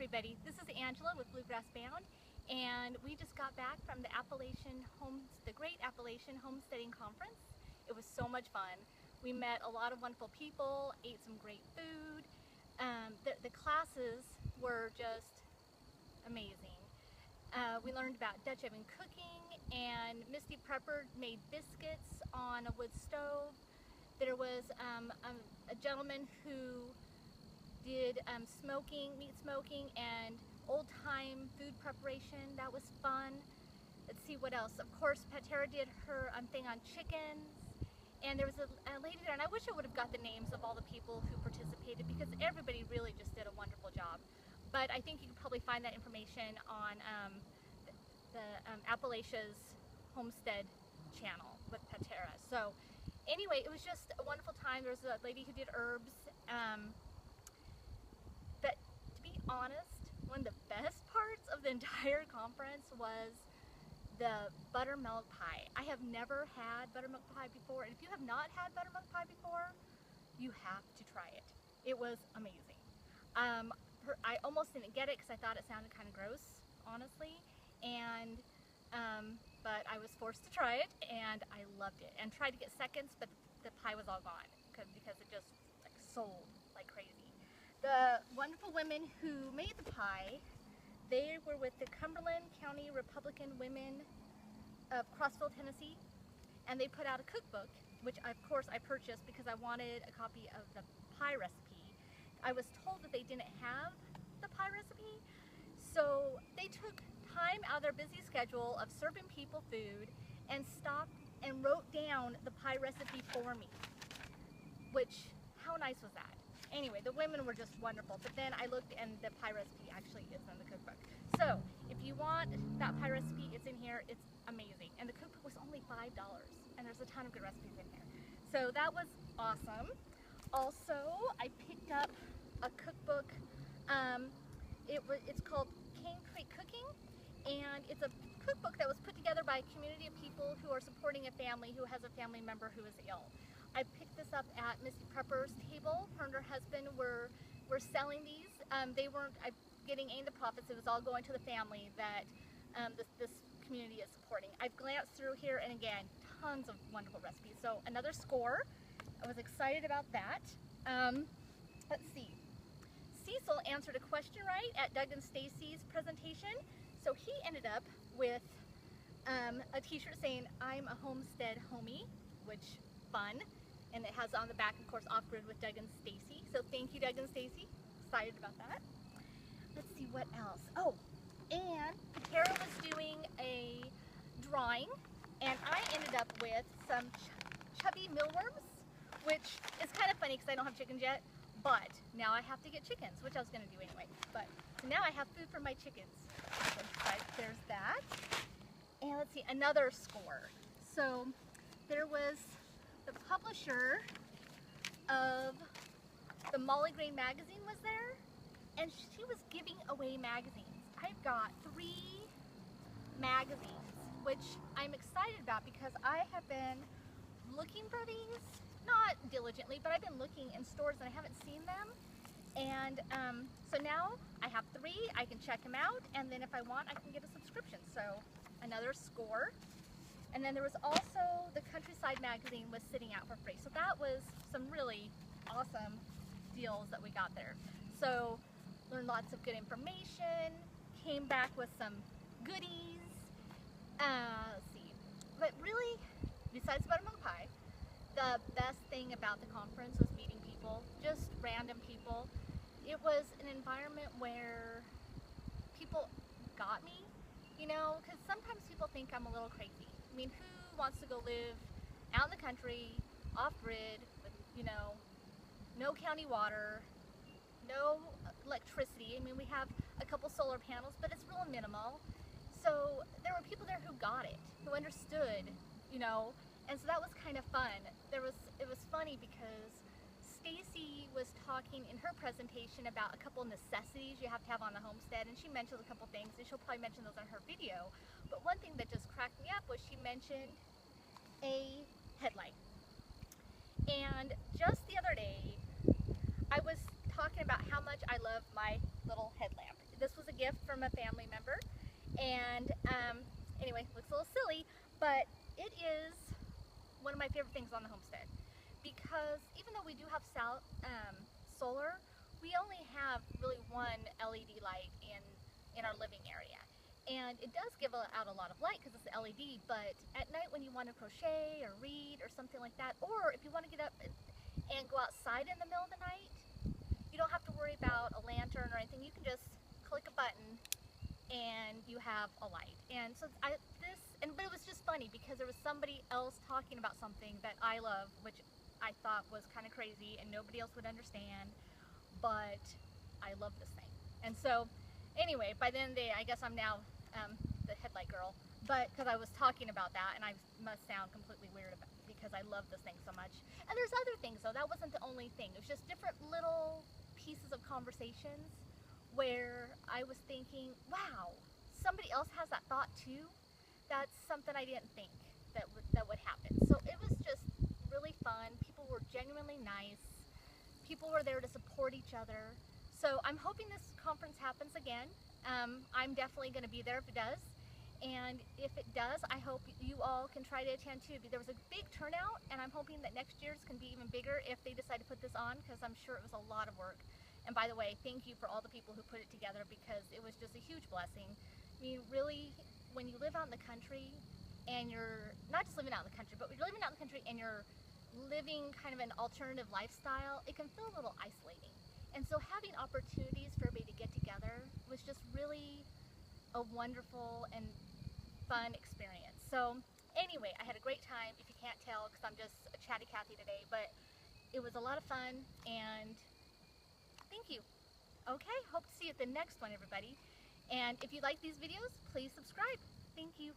everybody, this is Angela with Bluegrass Bound, and we just got back from the Great Appalachian Homesteading Conference. It was so much fun. We met a lot of wonderful people, ate some great food. The classes were just amazing. We learned about Dutch oven cooking, and MistyPrepper made biscuits on a wood stove. There was a gentleman who did meat smoking and old-time food preparation. That was fun. Let's see what else. Of course, Patara did her thing on chickens, and there was a lady there, and I wish I would have got the names of all the people who participated because everybody really just did a wonderful job. But I think you can probably find that information on the Appalachia's Homestead channel with Patara. So anyway, it was just a wonderful time. There was a lady who did herbs. But to be honest, one of the best parts of the entire conference was the buttermilk pie. I have never had buttermilk pie before, and if you have not had buttermilk pie before, you have to try it. It was amazing. I almost didn't get it because I thought it sounded kind of gross, honestly, and but I was forced to try it, and I loved it. And tried to get seconds, but the pie was all gone because it just like sold like crazy. The wonderful women who made the pie, they were with the Cumberland County Republican Women of Crossville, Tennessee, and they put out a cookbook, which of course I purchased because I wanted a copy of the pie recipe. I was told that they didn't have the pie recipe, so they took time out of their busy schedule of serving people food and stopped and wrote down the pie recipe for me, which, how nice was that? Anyway, the women were just wonderful, but then I looked and the pie recipe actually is in the cookbook. So if you want that pie recipe, it's in here. It's amazing. And the cookbook was only $5, and there's a ton of good recipes in here. So that was awesome. Also, I picked up a cookbook. It's called Cane Creek Cooking, and it's a cookbook that was put together by a community of people who are supporting a family who has a family member who is ill. I picked this up at MistyPrepper's table. Her and her husband were selling these. They weren't getting any of the profits. It was all going to the family that this community is supporting. I've glanced through here, and again, tons of wonderful recipes. So another score. I was excited about that. Let's see. Cecil answered a question right at Doug and Stacy's presentation. So he ended up with a t-shirt saying, "I'm a Homestead homie," which fun. And it has on the back, of course, Off-Grid with Doug and Stacy. So thank you, Doug and Stacy. Excited about that. Let's see what else. Oh, and Patara was doing a drawing, and I ended up with some chubby mealworms, which is kind of funny because I don't have chickens yet, but now I have to get chickens, which I was going to do anyway. But so now I have food for my chickens. So there's that. And let's see, another score. So there was the publisher of the Molly Gray magazine was there, and she was giving away magazines. I've got 3 magazines, which I'm excited about because I have been looking for these, not diligently, but I've been looking in stores and I haven't seen them. And so now I have 3, I can check them out, and then if I want, I can get a subscription. So another score. And then there was also the Countryside magazine was sitting out for free. So that was some really awesome deals that we got there. So learned lots of good information, came back with some goodies. Let's see. But really, besides buttermilk pie, the best thing about the conference was meeting people, just random people. It was an environment where people got me, you know, because sometimes people think I'm a little crazy. I mean, who wants to go live out in the country, off-grid, with, you know, no county water, no electricity? I mean, we have a couple solar panels, but it's real minimal. So there were people there who got it, who understood, you know, and so that was kind of fun. It was funny because Stacy was talking in her presentation about a couple necessities you have to have on the homestead, and she mentioned a couple things, and she'll probably mention those in her video. But one thing that just cracked me up was she mentioned a headlight. And just the other day, I was talking about how much I love my little headlamp. from a family member. And anyway, looks a little silly, but it is one of my favorite things on the homestead, because even though we do have solar, we only have really one LED light in our living area. And it does give out a lot of light because it's LED, but at night when you want to crochet or read or something like that, or if you want to get up and go outside in the middle of the night, you don't have to worry about a lantern or anything. You can just click a button and you have a light. And so but it was just funny because there was somebody else talking about something that I love, which I thought was kind of crazy and nobody else would understand, but I love this thing. And so anyway, by the end of the day, I guess I'm now the headlight girl, but because I was talking about that, and I must sound completely weird because I love this thing so much. And there's other things though, that wasn't the only thing. It was just different little pieces of conversations where I was thinking, wow, somebody else has that thought too. That's something I didn't think that would happen. So it was just really fun. People were genuinely nice. People were there to support each other. So I'm hoping this conference happens again. I'm definitely going to be there if it does. And if it does, I hope you all can try to attend too. There was a big turnout, and I'm hoping that next year's can be even bigger if they decide to put this on, because I'm sure it was a lot of work. And by the way, thank you for all the people who put it together, because it was just a huge blessing. I mean, really, when you live out in the country, and you're not just living out in the country, but you're living out in the country and you're living kind of an alternative lifestyle, it can feel a little isolating. And so having opportunities for everybody to get together was just really a wonderful and fun experience. So anyway, I had a great time, if you can't tell, because I'm just a chatty Cathy today, but it was a lot of fun, and thank you. Okay, hope to see you at the next one, everybody. And if you like these videos, please subscribe. Thank you.